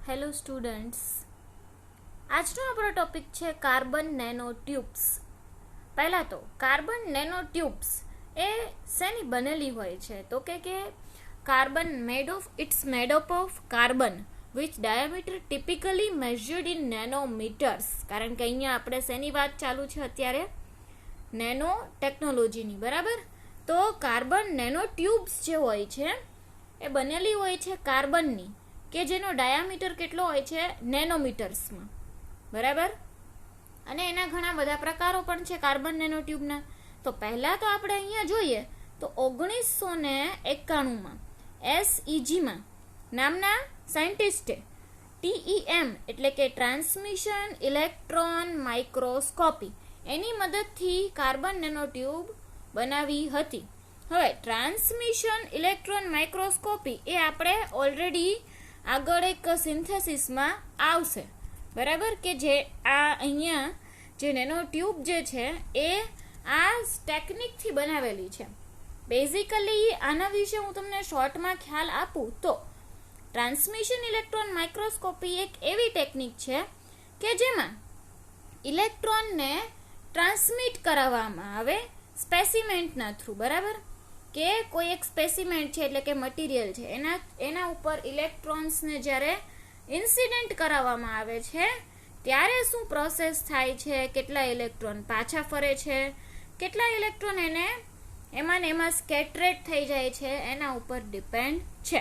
Hello students, આજનો આપણો topic છે કાર્બન નેનો ટ્યુબ્સ. પહેલાં તો કાર્બન નેનો ટ્યુબ્સ એ શેની બનેલી હોય છે? તો કે carbon it's made up of carbon which diameter typically measured in nanometres. કારણ કે અહીંયા આપણે શેની વાત ચાલુ છે અત્યારે? નેનો ટેકનોલોજીની, બરાબર? તો કાર્બન નેનો ટ્યુબ્સ જે હોય છે એ બનેલી હોય છે કાર્બનની, કે જેનો ડાયામીટર કેટલો હોય છે? નેનોમીટર્સમાં, બરાબર? અને એના ઘણા બધા પ્રકારો પણ છે કાર્બન નેનો ટ્યુબના. તો પહેલાં તો આપણે અહીંયા જોઈએ તો 1991માં SEGમાં નામના સાયન્ટિસ્ટે TEM એટલે કે ટ્રાન્સમિશન ઇલેક્ટ્રોન માઇક્રોસ્કોપી એની મદદથી કાર્બન નેનો ટ્યુબ બનાવી હતી. હવે ટ્રાન્સમિશન ઇલેક્ટ્રોન માઇક્રોસ્કોપી એ આપણે ઓલરેડી આગળ એક સિન્થેસિસમાં આવશે, બરાબર? કે જે આ અહીંયા જે નેનો ટ્યુબ જે છે એ આ ટેકનિકથી બનાવેલી છે. બેઝિકલી આના વિશે હું તમને શોર્ટમાં ખ્યાલ આપું તો ટ્રાન્સમિશન ઇલેક્ટ્રોન માઇક્રોસ્કોપી એક એવી ટેકનિક છે કે જેમાં ઇલેક્ટ્રોનને ટ્રાન્સમિટ કરાવવામાં આવે સ્પેસિમેન્ટના થ્રુ, બરાબર? કે કોઈ એક સ્પેસિમેન્ટ છે એટલે કે મટીરિયલ છે એના ઉપર ઇલેક્ટ્રોન્સને જ્યારે ઇન્સિડન્ટ કરાવવામાં આવે છે ત્યારે શું પ્રોસેસ થાય છે, કેટલા ઇલેક્ટ્રોન પાછા ફરે છે, કેટલા ઇલેક્ટ્રોન એમાં સ્કેટરેટ થઈ જાય છે, એના ઉપર ડિપેન્ડ છે.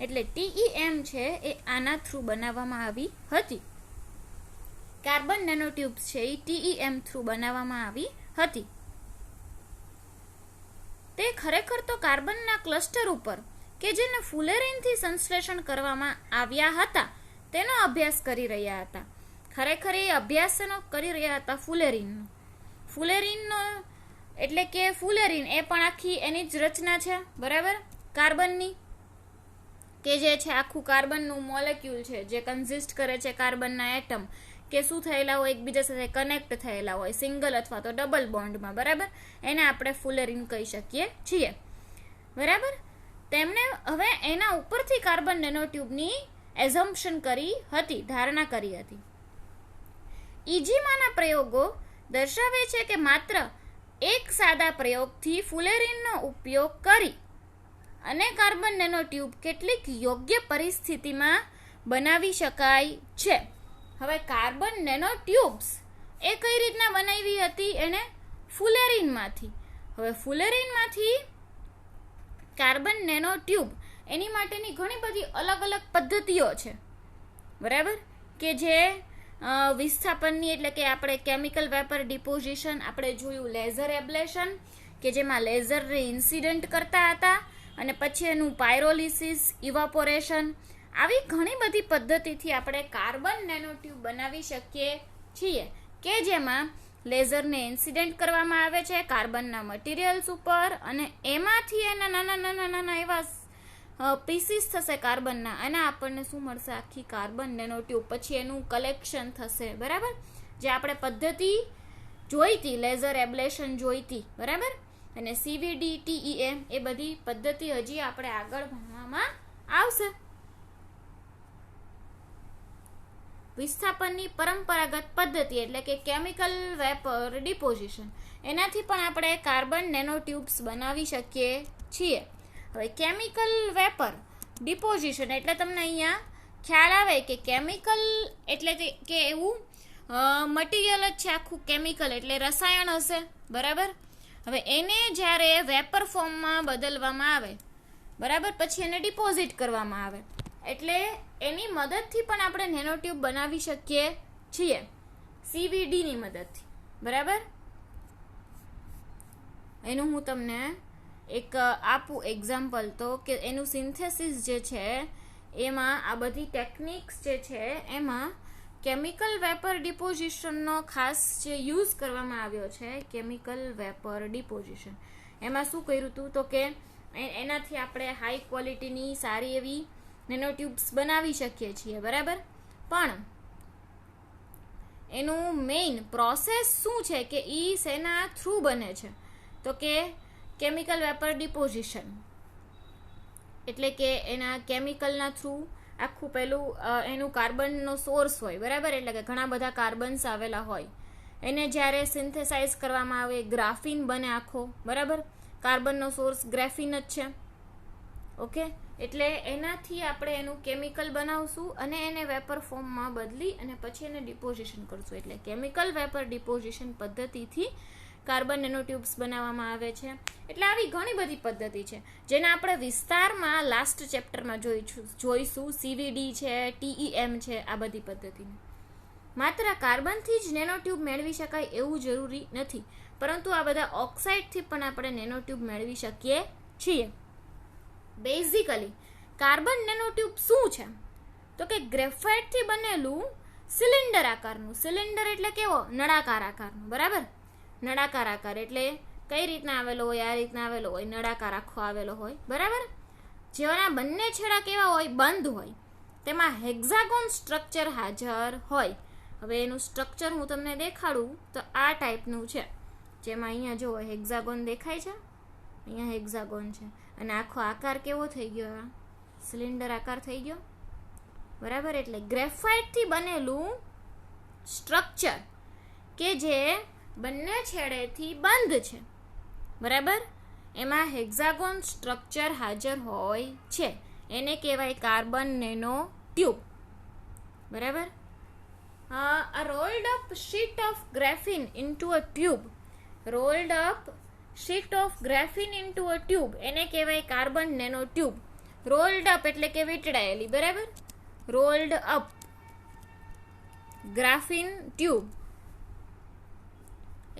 એટલે TEM છે એ આના થ્રુ બનાવવામાં આવી હતી. કાર્બન નેનો ટ્યુબ્સ છે એ TEM થ્રુ બનાવવામાં આવી હતી. તે ખરેખર તો કાર્બનના ક્લસ્ટર ઉપર કે જેને ફુલેરિનથી સંશ્લેષણ કરવામાં આવ્યા હતા તેનો અભ્યાસ કરી રહ્યા હતા. ખરેખર એ અભ્યાસ કરી રહ્યા હતા ફુલેરિનનો એટલે કે ફુલેરિન એ પણ આખી એની જ રચના છે, બરાબર? કાર્બનની, કે જે છે આખું કાર્બનનું મોલેક્યુલ છે જે કન્ઝિસ્ટ કરે છે કાર્બનના એટમ, કે શું થયેલા હોય, એકબીજા સાથે કનેક્ટ થયેલા હોય સિંગલ અથવા તો ડબલ બોન્ડમાં, બરાબર? એને આપણે ફુલેરિન કહી શકીએ છીએ, બરાબર? તેમણે હવે એના ઉપરથી કાર્બન નેનો ટ્યુબની એઝમ્પશન કરી હતી, ધારણા કરી હતી. ઇજીમાંના પ્રયોગો દર્શાવે છે કે માત્ર એક સાદા પ્રયોગથી ફુલેરિનનો ઉપયોગ કરી અને કાર્બન નેનો ટ્યુબ કેટલીક યોગ્ય પરિસ્થિતિમાં બનાવી શકાય છે. હવે કાર્બન નેનો ટ્યુબ્સ એ કઈ રીતના બનાવી હતી? એને ફુલેરિનમાંથી. હવે ફુલેરિનમાંથી કાર્બન નેનો ટ્યુબ એની માટેની ઘણી બધી અલગ અલગ પદ્ધતિઓ છે, બરાબર? કે જે વિસ્થાપનની એટલે કે આપણે કેમિકલ વેપર ડિપોઝિશન, આપણે જોયું લેઝર એબ્લેશન કે જેમાં લેઝરને ઇન્સિડન્ટ કરતા હતા અને પછી એનું પાયરોલિસિસ, ઇવાપોરેશન, આવી ઘણી બધી પદ્ધતિથી આપણે કાર્બન નેનો ટ્યુબ બનાવી શકીએ છીએ કે જેમાં લેઝરને ઇન્સિડન્ટ કરવામાં આવે છે કાર્બનના મટીરિયલ્સ ઉપર અને એમાંથી એના નાના એવા પીસીસ થશે કાર્બનના, અને આપણને શું મળશે? આખી કાર્બન નેનો ટ્યુબ. પછી એનું કલેક્શન થશે, બરાબર? જે આપણે પદ્ધતિ જોઈતી, લેઝર એબ્લેશન જોઈતી, બરાબર? અને CVD, TEM એ બધી પદ્ધતિ હજી આપણે આગળ ભણવામાં આવશે. વિસ્થાપનની પરંપરાગત પદ્ધતિ એટલે કે કેમિકલ વેપર ડિપોઝિશન, એનાથી પણ આપણે કાર્બન નેનો ટ્યુબ્સ બનાવી શકીએ છીએ. હવે કેમિકલ વેપર ડિપોઝિશન એટલે તમને અહીંયા ખ્યાલ આવે કે કેમિકલ એટલે કે એવું મટીરિયલ જ છે આખું, કેમિકલ એટલે રસાયણ હશે, બરાબર? હવે એને જ્યારે વેપર ફોર્મમાં બદલવામાં આવે, બરાબર, પછી એને ડિપોઝિટ કરવામાં આવે, એટલે એની મદદથી પણ આપણે નેનો ટ્યુબ બનાવી શકીએ છીએ CVDની મદદથી, બરાબર? એનું હું તમને એક આપું એક્ઝામ્પલ તો કે એનું સિન્થેસિસ જે છે એમાં આ બધી ટેકનિક્સ જે છે એમાં કેમિકલ વેપર ડિપોઝિશનનો ખાસ જે યુઝ કરવામાં આવ્યો છે, કેમિકલ વેપર ડિપોઝિશન, એમાં શું કર્યું હતું તો કે એનાથી આપણે હાઈ ક્વોલિટીની સારી એવી નેનો ટ્યુબ્સ બનાવી શકીએ છીએ, બરાબર? પણ એનું મેઇન પ્રોસેસ શું છે કે શેના થ્રુ બને છે? તો કે કેમિકલ વેપર ડિપોઝિશન એટલે કે એના કેમિકલના થ્રુ આખું પેલું એનું કાર્બનનો સોર્સ હોય, બરાબર, એટલે કે ઘણા બધા કાર્બન્સ આવેલા હોય, એને જ્યારે સિન્થેસાઇઝ કરવામાં આવે ગ્રાફિન બને આખો, બરાબર. કાર્બનનો સોર્સ ગ્રાફિન જ છે. ઓકે, એટલે એનાથી આપણે એનું કેમિકલ બનાવશું અને એને વેપર ફોર્મમાં બદલી અને પછી એને ડિપોઝિશન કરશું. એટલે કેમિકલ વેપર ડિપોઝિશન પદ્ધતિથી કાર્બન નેનોટ્યુબ્સ બનાવવામાં આવે છે. એટલે આવી ઘણી બધી પદ્ધતિ છે જેને આપણે વિસ્તારમાં લાસ્ટ ચેપ્ટરમાં જોઈશું. CVD છે, TEM છે, આ બધી પદ્ધતિને. માત્ર કાર્બનથી જ નેનોટ્યુબ મેળવી શકાય એવું જરૂરી નથી, પરંતુ આ બધા ઓક્સાઇડથી પણ આપણે નેનોટ્યુબ મેળવી શકીએ છીએ. બેઝિકલી કાર્બન નેનોટ્યુબ શું છે? તો કે ગ્રેફાઇટથી બનેલું સિલિન્ડર આકારનું, સિલિન્ડર એટલે કેવો? નળાકાર આકારનું, બરાબર. નળાકાર આકાર એટલે કઈ રીતના આવેલો હોય? આ રીતના આવેલો હોય, નળાકાર આખો આવેલો હોય, બરાબર. જેના બંને છેડા કેવા હોય? બંધ હોય. તેમાં હેક્ઝાગોન સ્ટ્રક્ચર હાજર હોય. હવે એનું સ્ટ્રક્ચર હું તમને દેખાડું તો આ ટાઈપનું છે, જેમાં અહીંયા જો હેક્ઝાગોન દેખાય છે, અહીંયા હેક્ઝાગોન છે, અને આખો આકાર કેવો થઈ ગયો? સિલિન્ડર આકાર થઈ ગયો, બરાબર. એટલે ગ્રેફાઇટથી બનેલું સ્ટ્રક્ચર કે જે બંને છેડેથી બંધ છે, બરાબર, એમાં હેક્ઝાગોન સ્ટ્રક્ચર હાજર હોય છે, એને કહેવાય કાર્બન નેનો ટ્યુબ, બરાબર. A rolled up sheet of graphene into a tube, rolled up sheet of graphene into a tube, એને કહેવાય carbon nano tube. Rolled up એટલે કે વીંટળાયેલી, બરાબર. રોલ્ડ અપ ગ્રાફિન ટ્યુબ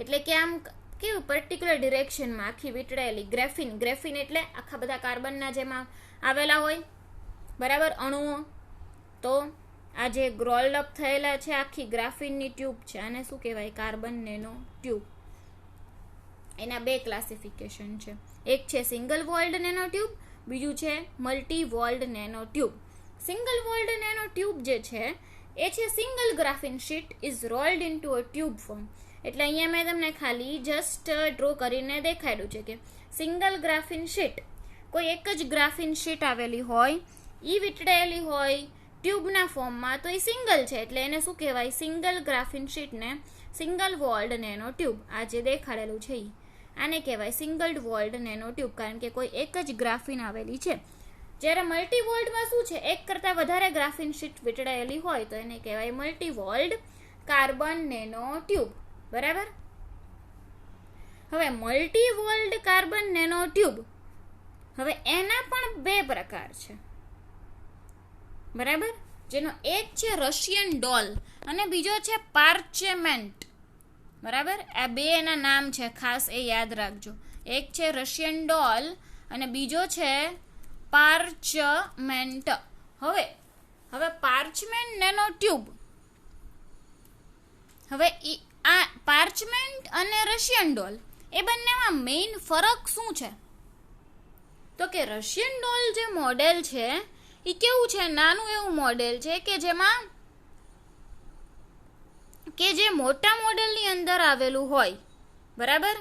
એટલે કે આમ કેવું પર્ટિક્યુલર ડિરેક્શનમાં આખી વીંટળાયેલી. ગ્રેફિન, ગ્રેફિન એટલે આખા બધા કાર્બનના જેમાં આવેલા હોય, બરાબર, અણુઓ. તો આ જે રોલ્ડ અપ થયેલા છે આખી ગ્રાફિનની ટ્યુબ છે, આને શું કહેવાય? Carbon nano tube. એના બે ક્લાસિફિકેશન છે, એક છે સિંગલ વોલ્ડ નેનો ટ્યુબ, બીજું છે multi walled nanotube. Single walled nanotube જે છે એ છે single graphene sheet is rolled into a tube form. એટલે અહીંયા મેં તમને ખાલી જસ્ટ ડ્રો કરીને દેખાડ્યું છે કે સિંગલ ગ્રાફિન શીટ, કોઈ એક જ ગ્રાફિન શીટ આવેલી હોય, એ વીંટળાયેલી હોય ટ્યુબના ફોર્મમાં, તો એ સિંગલ છે, એટલે એને શું કહેવાય? સિંગલ ગ્રાફિન શીટને સિંગલ વોલ્ડ નેનો ટ્યુબ. આ જે દેખાડેલું છે આને કહેવાય સિંગલ વોલ્ડ નેનો ટ્યુબ, કારણ કે કોઈ એક જ ગ્રાફિન આવેલી છે. જ્યારે મલ્ટી વોલ્ડમાં શું છે? એક કરતાં વધારે ગ્રાફિન શીટ વીંટળાયેલી હોય તો એને કહેવાય multi walled carbon nano tube, બરાબર. હવે multi walled carbon nano tube, હવે એના પણ બે પ્રકાર છે, બરાબર. જેનો એક છે રશિયન ડોલ અને બીજો છે પાર્ચમેન્ટ, બરાબર. આ બે એના નામ છે, ખાસ એ યાદ રાખજો. એક છે રશિયન ડોલ અને બીજો છે પાર્ચમેન્ટ. હવે પાર્ચમેન્ટ નેનો ટ્યુબ, હવે આ પાર્ચમેન્ટ અને રશિયન ડોલ એ બંનેમાં મેઇન ફરક શું છે? તો કે રશિયન ડોલ જે મોડેલ છે એ કેવું છે? નાનું એવું મોડેલ છે કે જેમાં જે મોટા મોડેલની અંદર આવેલું હોય, બરાબર,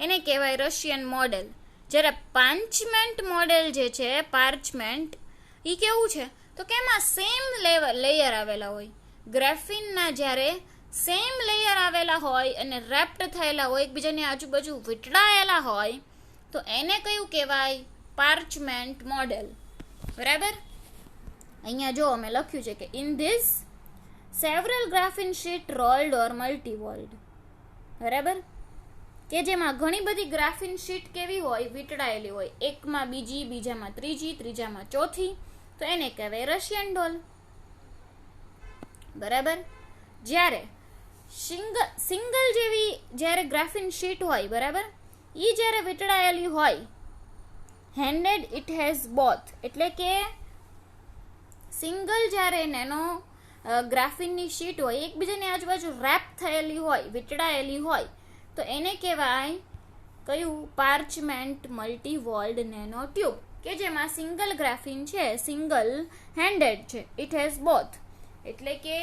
એને કહેવાય રશિયન મોડેલ. જ્યારે પાર્ચમેન્ટ મોડેલ જે છે, પાર્ચમેન્ટ, એ કેવું છે? તો કે એમાં સેમ લેયર આવેલા હોય, ગ્રાફિનના જ્યારે સેમ લેયર આવેલા હોય અને રેપ્ડ થયેલા હોય, એકબીજાની આજુબાજુ વીંટળાયેલા હોય, તો એને કયું કહેવાય? પાર્ચમેન્ટ મોડેલ, બરાબર. અહીંયા જો અમે લખ્યું છે કે in this several graphene sheet rolled or multi walled, બરાબર, કે જેમાં ઘણી બધી ગ્રાફિન શીટ કેવી હોય? વીંટળાયેલી હોય, એકમાં બીજી, બીજામાં ત્રીજી, ત્રીજામાં ચોથી, તો એને કહેવાય રશિયન ડોલ, બરાબર. જ્યારે સિંગલ જેવી જ્યારે ગ્રાફિન શીટ હોય, બરાબર, એ જ્યારે વીંટળાયેલી હોય, હેન્ડેડ ઇટ હેઝ બોથ, એટલે કે સિંગલ જ્યારે નેનો ગ્રાફિનની શીટ હોય, એકબીજાની આજુબાજુ રેપ થયેલી હોય, વીંટળાયેલી હોય, તો એને કહેવાય કયું? Parchment multi walled nanotube, કે જેમાં સિંગલ ગ્રાફિન છે, સિંગલ હેન્ડેડ છે, ઇટ હેઝ બોથ, એટલે કે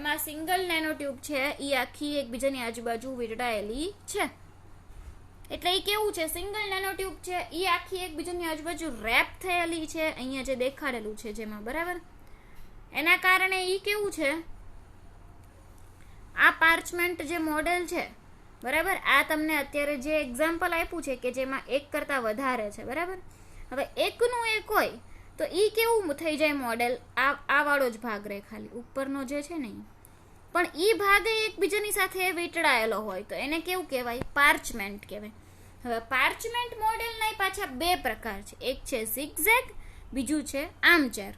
એમાં સિંગલ નેનો ટ્યુબ છે એ આખી એકબીજાની આજુબાજુ વીંટળાયેલી છે. એટલે એ કેવું છે? સિંગલ નેનો ટ્યુબ છે એ આખી એકબીજાની આજુબાજુ રેપ થયેલી છે, અહીંયા જે દેખાડેલું છે જેમાં, બરાબર. એના કારણે ઈ કેવું છે, આ પાર્ચમેન્ટ જે મોડેલ છે, બરાબર, આ તમને અત્યારે જે એક્ઝામ્પલ આપ્યું છે કે જેમાં એક કરતાં વધારે છે, બરાબર. હવે એકનું એક હોય તો ઈ કેવું થઈ જાય મોડેલ, આ વાળો જ ભાગ રહે ખાલી, ઉપરનો જે છે ને, પણ ઈ ભાગ એકબીજાની સાથે વીંટળાયેલો હોય તો એને કેવું કહેવાય, પાર્ચમેન્ટ કહેવાય. હવે પાર્ચમેન્ટ મોડેલના પાછા બે પ્રકાર છે, એક છે ઝિગઝેગ, બીજું છે આર્મચેર.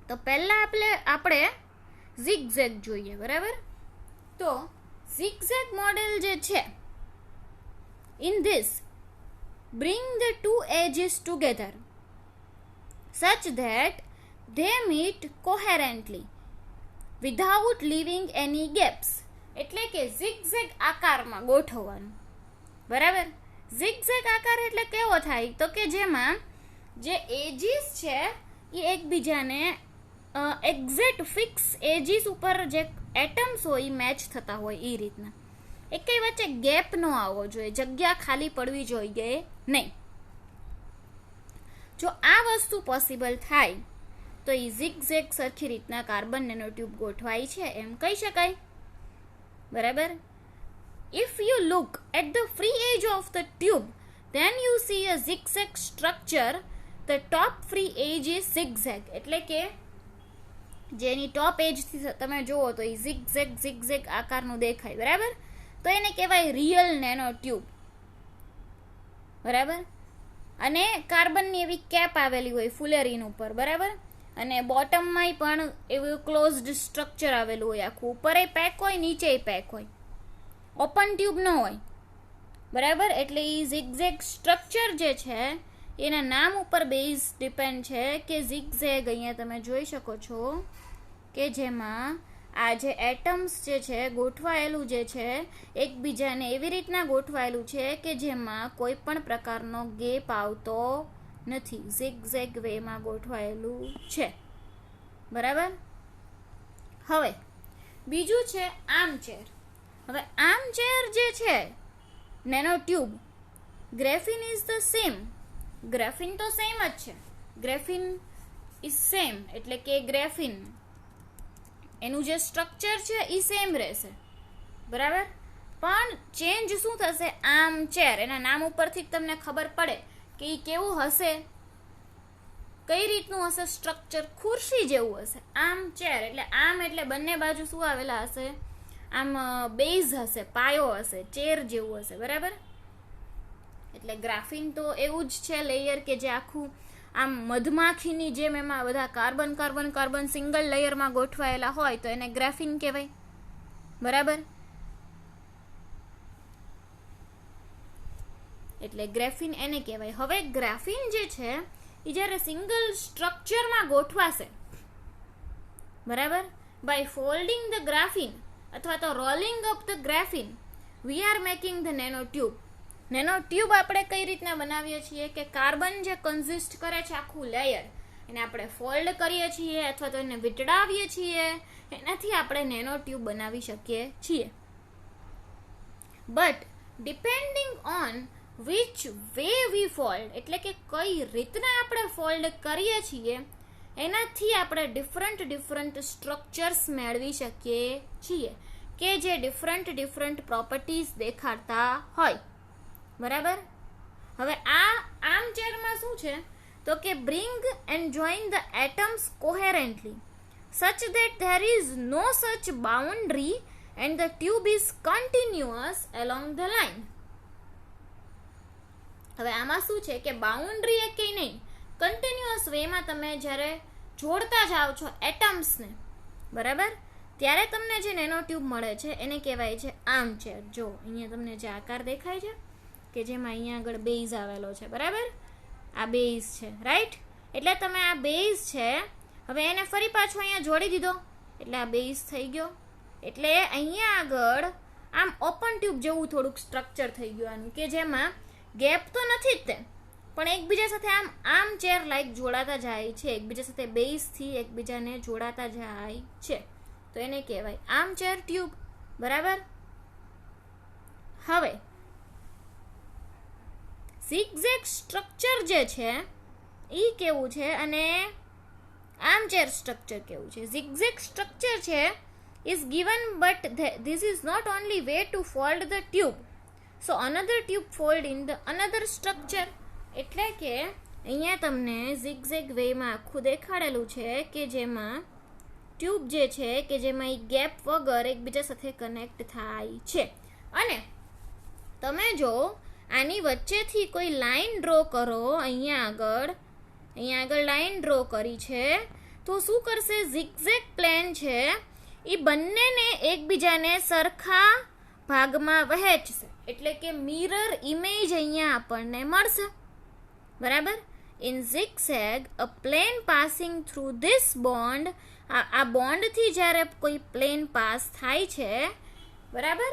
તો પહેલા આપણે ઝિગઝેગ જોઈએ, બરાબર. તો zigzag model જે છે, in this bring the two edges together such that they meet coherently without leaving any gaps. એટલે કે zigzag આકારમાં ગોઠવવાનું, બરાબર. zigzag આકાર એટલે કેવો થાય, તો કે જેમાં જે એજીસ છે એ એકબીજાને એક્ઝેક્ટ ફિક્સ એજીસ ઉપર જે એટમ્સ હોય મેચ થતા હોય એ રીતના, એક કઈ વચ્ચે ગેપ ન આવવો જોઈએ, જગ્યા ખાલી પડવી જોઈએ નહીં. જો આ વસ્તુ પોસિબલ થાય તો એ ઝિગઝેગ સરખી રીતના કાર્બન નેનોટ્યુબ ગોઠવાય છે એમ કહી શકાય, બરાબર. If you look at the free edge of the tube then you see a zigzag structure. The top free edge is zigzag. એટલે કે જેની ટોપ એજથી તમે જુઓ તો એ ઝિગઝેગ આકારનું દેખાય, બરાબર. તો એને કહેવાય રિયલ નેનો ટ્યુબ, બરાબર. અને કાર્બનની એવી કેપ આવેલી હોય ફુલેરીન ઉપર, બરાબર. અને બોટમમાં પણ એવું ક્લોઝડ સ્ટ્રક્ચર આવેલું હોય, આખું ઉપર પેક હોય, નીચે પેક હોય, ઓપન ટ્યુબ ન હોય, બરાબર. એટલે એ ઝિગઝેગ સ્ટ્રક્ચર જે છે એના નામ ઉપર બેઝ ડિપેન્ડ છે કે ઝિગઝેગ, અહીંયા તમે જોઈ શકો છો કે જેમાં આ જે એટમ્સ જે છે ગોઠવાયેલું જે છે એકબીજાને એવી રીતના ગોઠવાયેલું છે કે જેમાં કોઈ પણ પ્રકારનો ગેપ આવતો નથી, ઝિગઝેગ વેમાં ગોઠવાયેલું છે, બરાબર. હવે બીજું છે આર્મચેર. હવે આર્મચેર જે છે nano tube, graphene is the same. Graphene તો સેમ જ છે, ગ્રેફિન ઇઝ સેમ, એટલે કે ગ્રેફિન એનું જે સ્ટ્રક્ચર છે એ સેમ રહેશે, બરાબર. પણ ચેન્જ શું થશે, આર્મચેર. એના નામ ઉપરથી તમને ખબર પડે કે એ કેવું હશે, કઈ રીતનું હશે સ્ટ્રક્ચર, ખુરશી જેવું હશે. આર્મચેર એટલે આમ એટલે બંને બાજુ શું આવેલા હશે, આમ બેઝ હશે, પાયો હશે, ચેર જેવું હશે, બરાબર. એટલે ગ્રાફિન તો એવું જ છે લેયર કે જે આખું આમ મધમાખીની જેમ એમાં બધા કાર્બન કાર્બન કાર્બન સિંગલ લેયરમાં ગોઠવાયેલા હોય તો એને ગ્રાફિન કહેવાય, બરાબર. એટલે ગ્રાફિન એને કહેવાય. હવે ગ્રાફિન જે છે એ જ્યારે સિંગલ સ્ટ્રક્ચરમાં ગોઠવાશે, બરાબર, બાય ફોલ્ડિંગ ધ ગ્રાફિન અથવા તો rolling up the graphene we are making the nanotube. Nanotube આપણે કઈ રીતના બનાવીએ છીએ કે કાર્બન જે કન્ઝિસ્ટ કરે છે આખું લેયર, એને આપણે ફોલ્ડ કરીએ છીએ અથવા તો એને વીંટળાવીએ છીએ, એનાથી આપણે નેનો ટ્યુબ બનાવી શકીએ છીએ. But depending on which way V fold, એટલે કે કઈ રીતના આપણે ફોલ્ડ કરીએ છીએ એનાથી આપણે ડિફરન્ટ સ્ટ્રક્ચર્સ મેળવી શકીએ છીએ કે જે ડિફરન્ટ પ્રોપર્ટીઝ દેખાડતા હોય, બરાબર. હવે આ આર્મચેરમાં શું છે તો કે bring and join the atoms coherently such that there is no such boundary and the tube is continuous along the line. હવે આમાં શું છે કે બાઉન્ડ્રી એ કંઈ નહીં, કન્ટિન્યુઅસ વેમાં તમે જ્યારે જોડતા જાઓ છો એટમ્સને, બરાબર, ત્યારે તમને જે નેનો ટ્યુબ મળે છે એને કહેવાય છે આર્મચેર. જો અહીંયા તમને જે આકાર દેખાય છે કે જેમાં અહીંયા આગળ બેઝ આવેલો છે, બરાબર, આ બેઝ છે, રાઈટ. એટલે તમે આ બેઝ છે, હવે એને ફરી પાછો અહીંયા જોડી દીધો એટલે આ બેઝ થઈ ગયો. એટલે અહીંયા આગળ આમ ઓપન ટ્યુબ જેવું થોડુંક સ્ટ્રક્ચર થઈ ગયું આનું, કે જેમાં ગેપ તો નથી જ તે, પણ એકબીજા સાથે આમ આર્મચેર લાઈક જોડાતા જાય છે, એકબીજા સાથે બેઝથી એકબીજાને જોડાતા જાય છે, તો એને કહેવાય આર્મચેર ટ્યુબ, બરાબર. હવે ઝિગઝેગ સ્ટ્રક્ચર જે છે એ કેવું છે, અને આર્મચેર સ્ટ્રક્ચર કેવું છે. zigzag સ્ટ્રક્ચર છે is given but this is not only way to fold the tube, so another tube fold in the another structure. એટલે કે અહીંયા તમને zigzag વેમાં આખું દેખાડેલું છે કે જેમાં ટ્યુબ જે છે કે જેમાં એ ગેપ વગર એકબીજા સાથે કનેક્ટ થાય છે. અને તમે જો આની વચ્ચેથી કોઈ લાઈન ડ્રો કરો, અહીંયા આગળ લાઈન ડ્રો કરી છે, તો શું કરશે? zigzag પ્લેન છે એ બંનેને એકબીજાને સરખા ભાગમાં વહેંચશે, એટલે કે મિરર ઇમેજ અહીંયા આપણને મળશે. બરાબર. In zigzag a plane passing through this bond, આ બોન્ડથી જ્યારે કોઈ પ્લેન પાસ થાય છે, બરાબર,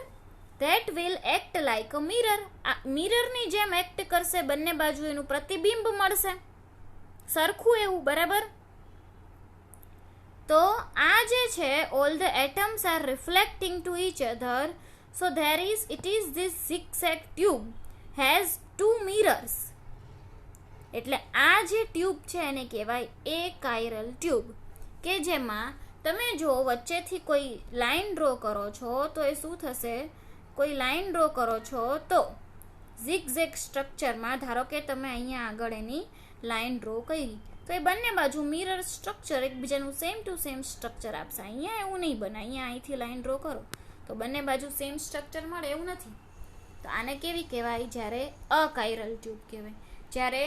that will act like a mirror. આ મિરરની જેમ એક્ટ કરશે, બંને બાજુ એનું પ્રતિબિંબ મળશે સરખું એવું. બરાબર. તો આ જે છે all the atoms are reflecting to each other, so it is this zigzag tube has two mirrors. એટલે આ જે ટ્યુબ છે એને કહેવાય એ કાયરલ ટ્યુબ, કે જેમાં તમે જો વચ્ચેથી કોઈ લાઈન ડ્રો કરો છો તો એ શું થશે? કોઈ લાઈન ડ્રો કરો છો તો zigzag સ્ટ્રક્ચરમાં, ધારો કે તમે અહીંયા આગળ એની લાઈન ડ્રો કરી, તો એ બંને બાજુ મિરર સ્ટ્રક્ચર એકબીજાનું સેમ ટુ સેમ સ્ટ્રક્ચર આપશે. અહીંયા એવું નહીં બને. અહીંયા અહીંથી લાઈન ડ્રો કરો તો બંને બાજુ સેમ સ્ટ્રક્ચર મળે એવું નથી. તો આને કેવી કહેવાય? જ્યારે અકાયરલ ટ્યુબ કહેવાય. જ્યારે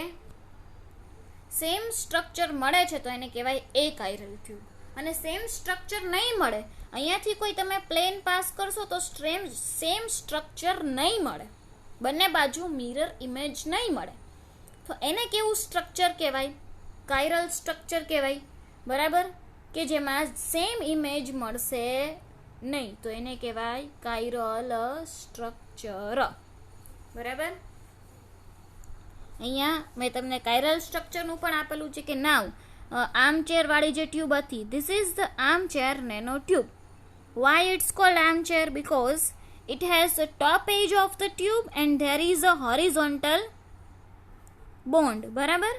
સેમ સ્ટ્રક્ચર મળે છે તો એને કહેવાય એ કાયરલ ટ્યુબ. અને સેમ સ્ટ્રક્ચર નહીં મળે, અહીંયાથી કોઈ તમે પ્લેન પાસ કરશો તો સેમ સ્ટ્રક્ચર નહીં મળે, બંને બાજુ મિરર ઇમેજ નહીં મળે, તો એને કેવું સ્ટ્રક્ચર કહેવાય? કાયરલ સ્ટ્રક્ચર કહેવાય. બરાબર. કે જેમાં સેમ ઇમેજ મળશે નહીં, તો એને કહેવાય કાયરલ સ્ટ્રક્ચર. બરાબર. અહીંયા મેં તમને કાયરલ સ્ટ્રક્ચરનું પણ આપેલું છે કે નાવ આર્મચેર વાળી જે ટ્યુબ હતી, this is the armchair nano tube. Why it's called armchair? Because it has the top edge of the tube and there is a horizontal bond. બરાબર.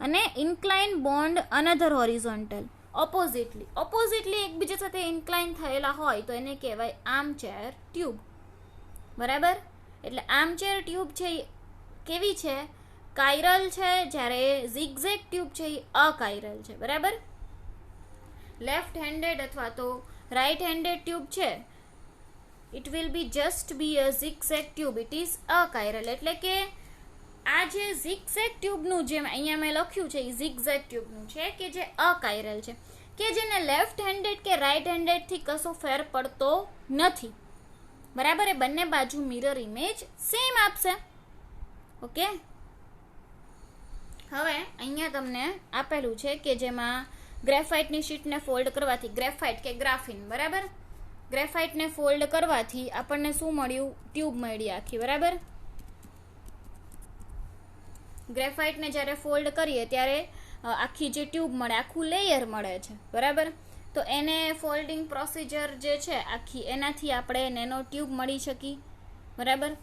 અને inclined bond another horizontal. oppositely એકબીજા સાથે incline થયેલા હોય તો એને કહેવાય armchair tube. બરાબર. એટલે આર્મચેર ટ્યુબ છે કેવી છે? કાયરલ છે, જ્યારે zigzag ટ્યુબ છે એ અકાયરલ છે. બરાબર. લેફ્ટ હેન્ડેડ અથવા તો રાઈટ હેન્ડેડ ટ્યુબ છે, it will be just be a zigzag tube, it is અકાયરલ. એટલે કે આ જે zigzag ટ્યુબનું જે અહીંયા મેં લખ્યું છે એ zigzag ટ્યુબનું છે કે જે અકાયરલ છે, કે જેને લેફ્ટ હેન્ડેડ કે રાઈટ હેન્ડેડથી કશો ફેર પડતો નથી. બરાબર. એ બંને બાજુ મિરર ઇમેજ સેમ આપશે. ઓકે. હવે અહીંયા તમને આપેલું છે કે જેમાં ગ્રેફાઇટની શીટને ફોલ્ડ કરવાથી, ગ્રેફાઇટ કે ગ્રાફિન, બરાબર, ગ્રેફાઇટને ફોલ્ડ કરવાથી આપણને શું મળ્યું? ટ્યુબ મળી આખી. બરાબર. ગ્રેફાઇટને જ્યારે ફોલ્ડ કરીએ ત્યારે આખી જે ટ્યુબ મળે, આખું લેયર મળે છે. બરાબર. તો એને ફોલ્ડિંગ પ્રોસિજર જે છે આખી, એનાથી આપણે નેનો ટ્યુબ મળી શકી. બરાબર.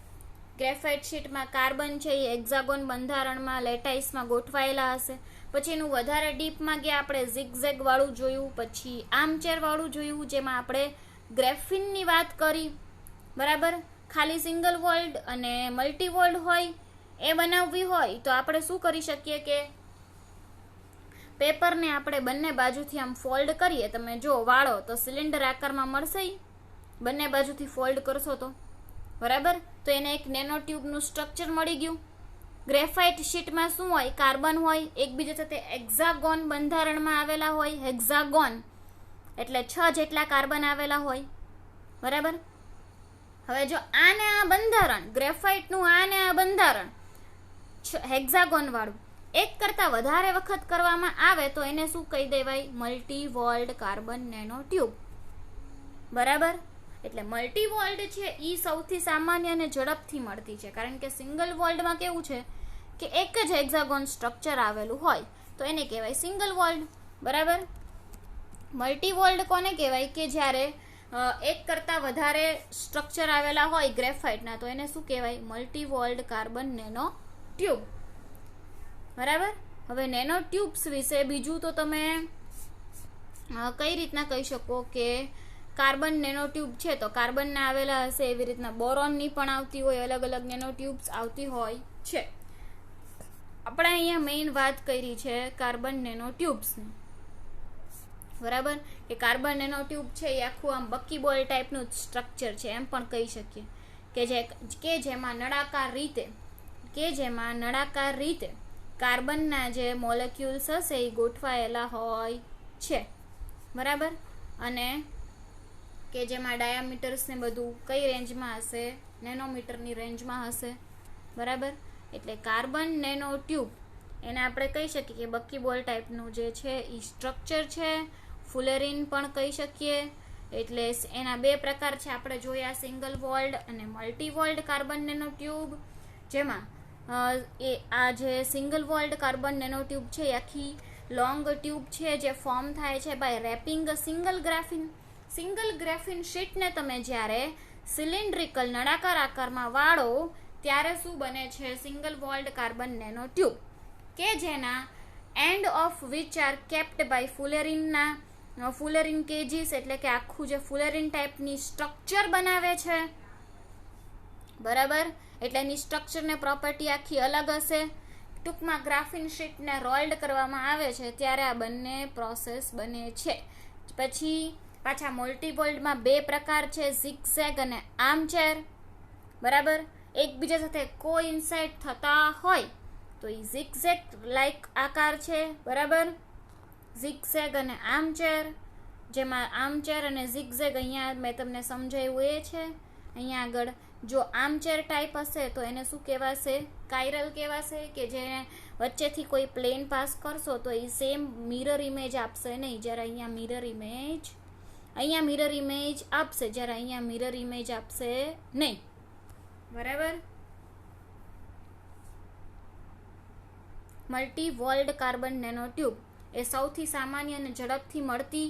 ગ્રેફાઇટ શીટમાં કાર્બન છે એ હેક્ઝાગોન બંધારણમાં લેટાઇસમાં ગોઠવાયેલા હશે. પછી એનું વધારે ડીપમાં ગયા આપણે zigzag વાળું જોયું, પછી આર્મચેર વાળું જોયું જેમાં આપણે ગ્રેફિનની વાત કરી. બરાબર. ખાલી સિંગલ વોલ્ડ અને મલ્ટી વોલ્ડ હોય એ બનાવવી હોય તો આપણે શું કરી શકીએ કે પેપરને આપણે બંને બાજુથી આમ ફોલ્ડ કરીએ. તમે જો વાળો તો સિલિન્ડર આકારમાં મળશે, બંને બાજુથી ફોલ્ડ કરશો તો. બરાબર. તો એને એક નેનો ટ્યુબનું સ્ટ્રક્ચર મળી ગયું. ગ્રેફાઇટ શીટમાં શું હોય? કાર્બન હોય, એકબીજા સાથે હેક્ઝાગોન બંધારણમાં આવેલા હોય. હેક્ઝાગોન એટલે 6 જેટલા કાર્બન આવેલા હોય. બરાબર. હવે જો આને આ બંધારણ, ગ્રેફાઇટનું આને આ બંધારણ હેક્ઝાગોન વાળું એક કરતા વધારે વખત કરવામાં આવે તો એને શું કહી દેવાય? Multi walled carbon nano tube. બરાબર. એટલે મલ્ટી વોલ્ડ છે એ સૌથી સામાન્ય અને ઝડપથી મળતી છે, કારણ કે સિંગલ વોલ્ડમાં કેવું છે કે એક જ હેક્ઝાગોન સ્ટ્રક્ચર આવેલું હોય તો એને કહેવાય સિંગલ વોલ્ડ. બરાબર. મલ્ટી વોલ્ડ કોને કહેવાય? કે જ્યારે એક કરતા વધારે સ્ટ્રક્ચર આવેલા હોય ગ્રેફાઇટના તો એને શું કહેવાય? Multi walled carbon nano tube. બરાબર. હવે નેનો ટ્યુબ્સ વિશે બીજું તો તમે કઈ રીતના કહી શકો કે કાર્બન નેનો ટ્યુબ છે તો કાર્બનના આવેલા હશે, એવી રીતના બોરોનની પણ આવતી હોય, અલગ અલગ નેનો ટ્યુબ્સ આવતી હોય છે. આપણે અહીંયા મેઇન વાત કરી છે કાર્બન નેનો ટ્યુબ્સની, બરાબર, કે કાર્બન નેનો ટ્યુબ છે એ આખું આમ બકીબોલ ટાઈપનું સ્ટ્રક્ચર છે એમ પણ કહી શકીએ, કે જેમાં નળાકાર રીતે કાર્બનના જે મોલેક્યુલ્સ હશે એ ગોઠવાયેલા હોય છે, બરાબર, અને કે જેમાં ડાયામીટર્સ ને બધું કઈ રેન્જમાં હશે, નેનોમીટરની રેન્જમાં હશે, બરાબર. એટલે કાર્બન નેનો ટ્યુબ એને આપણે કહી શકીએ કે બકીબોલ ટાઈપનું જે છે એ સ્ટ્રક્ચર છે. ફુલેરિન પણ કહી શકીએ. એટલે એના બે પ્રકાર છે આપણે જોયા, સિંગલ વોલ્ડ અને multi walled carbon nano tube. જેમાં આ જે single walled carbon nano tube છે એ આખી લોંગ ટ્યુબ છે જે ફોર્મ થાય છે બાય રેપિંગ સિંગલ ગ્રાફિન શીટને તમે જ્યારે સિલિન્ડ્રિકલ નળાકાર આકારમાં વાળો ત્યારે શું બને છે, single walled carbon nanotube, કે જેના end of which are capped by fullerene cages, એટલે કે આખું જે ફુલેરિન ટાઈપની સ્ટ્રક્ચર બનાવે છે, બરાબર. એટલે એની સ્ટ્રક્ચર ને પ્રોપર્ટી આખી અલગ હશે. ટૂંકમાં ગ્રાફિન શીટને રોલ્ડ કરવામાં આવે છે ત્યારે આ બંને પ્રોસેસ બને છે. પછી પાછા મલ્ટીવોલ્ડમાં બે પ્રકાર છે, ઝિગઝેગ અને આર્મચેર, બરાબર. એકબીજા સાથે કોઇન્સાઇડ થતા હોય તો એ ઝિગઝેગ લાઈક આકાર છે, બરાબર. ઝિગઝેગ અને આર્મચેર, જેમાં આર્મચેર અને ઝિગઝેગ અહીંયા મેં તમને સમજાવ્યું એ છે. અહીંયા આગળ જો આર્મચેર ટાઈપ હશે તો એને શું કહેવાશે, કાયરલ કહેવાશે, કે જે વચ્ચેથી કોઈ પ્લેન પાસ કરશો તો એ સેમ મિરર ઇમેજ આપશે નહીં, જ્યારે અહીંયા મિરર ઇમેજ આપશે, જ્યારે અહીંયા મિરર ઇમેજ આપશે નહીં, બરાબર. Multi walled carbon nanotube એ સૌથી સામાન્ય અને ઝડપથી મળતી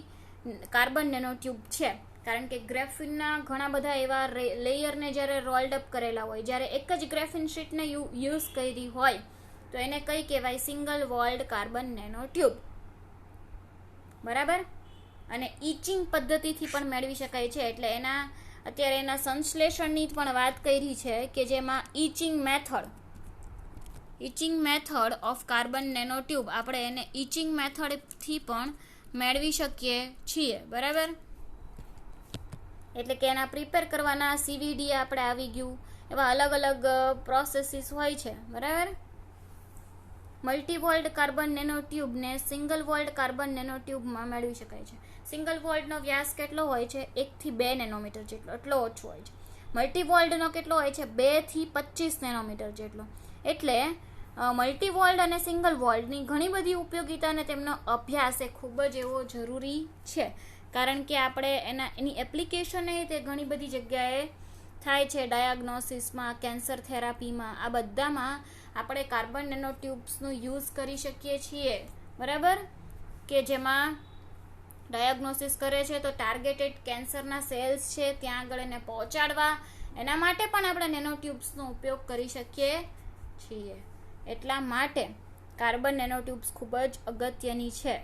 કાર્બન નેનો ટ્યુબ છે, કારણ કે ગ્રેફિનના ઘણા બધા એવા લેયરને જ્યારે રોલ્ડ અપ કરેલા હોય, જ્યારે એક જ ગ્રેફિન શીટને યુઝ કરી હોય તો એને કઈ કહેવાય, single walled carbon nano tube, બરાબર. અને ઈચિંગ પદ્ધતિથી પણ મેળવી શકાય છે. એટલે અત્યારે એના સંશ્લેષણની પણ વાત કરી છે, કે જેમાં itching method of carbon nanotube, આપણે એને ઈચિંગ મેથડથી પણ મેળવી શકીએ છીએ, બરાબર. એટલે કે એના પ્રિપેર કરવાના CVD આપણે આવી ગયું, એવા અલગ અલગ પ્રોસેસીસ હોય છે, બરાબર. મલ્ટી વોલ્ડ કાર્બન નેનો ટ્યુબને સિંગલ વોલ્ડ કાર્બન નેનો ટ્યુબમાં મેળવી શકાય છે. સિંગલ વોલ્ડનો વ્યાસ કેટલો હોય છે, 1 થી 2 નેનોમીટર જેટલો, એટલો ઓછો હોય છે. મલ્ટી વોલ્ડનો કેટલો હોય છે, 2 થી 25 નેનોમીટર જેટલો. એટલે મલ્ટી વોલ્ડ અને સિંગલ વોલ્ડની ઘણી બધી ઉપયોગિતા અને તેમનો અભ્યાસ એ ખૂબ જ એવો જરૂરી છે, કારણ કે આપણે એની એપ્લિકેશન તે ઘણી બધી જગ્યાએ થાય છે, ડાયગ્નોસિસમાં, કેન્સર થેરાપીમાં, આ બધામાં આપણે કાર્બન નેનો ટ્યુબ્સનો યુઝ કરી શકીએ છીએ, બરાબર. કે જેમાં ડાયગ્નોસિસ કરે છે તો ટાર્ગેટેડ કેન્સરના સેલ્સ છે ત્યાં આગળ એને પહોંચાડવા, એના માટે પણ આપણે નેનો ટ્યુબ્સનો ઉપયોગ કરી શકીએ છીએ. એટલા માટે કાર્બન નેનો ટ્યુબ્સ ખૂબ જ અગત્યની છે,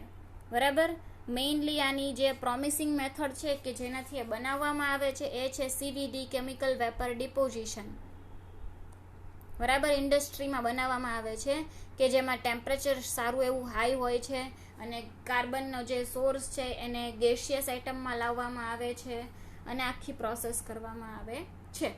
બરાબર. મેઇનલી આની જે પ્રોમિસિંગ મેથડ છે કે જેનાથી એ બનાવવામાં આવે છે એ છે CVD, કેમિકલ વેપર ડિપોઝિશન, બરાબર. ઇન્ડસ્ટ્રીમાં બનાવવામાં આવે છે કે જેમાં ટેમ્પરેચર સારું એવું હાઈ હોય છે અને કાર્બનનો જે સોર્સ છે એને ગેસિયસ એટમમાં લાવવામાં આવે છે અને આખી પ્રોસેસ કરવામાં આવે છે.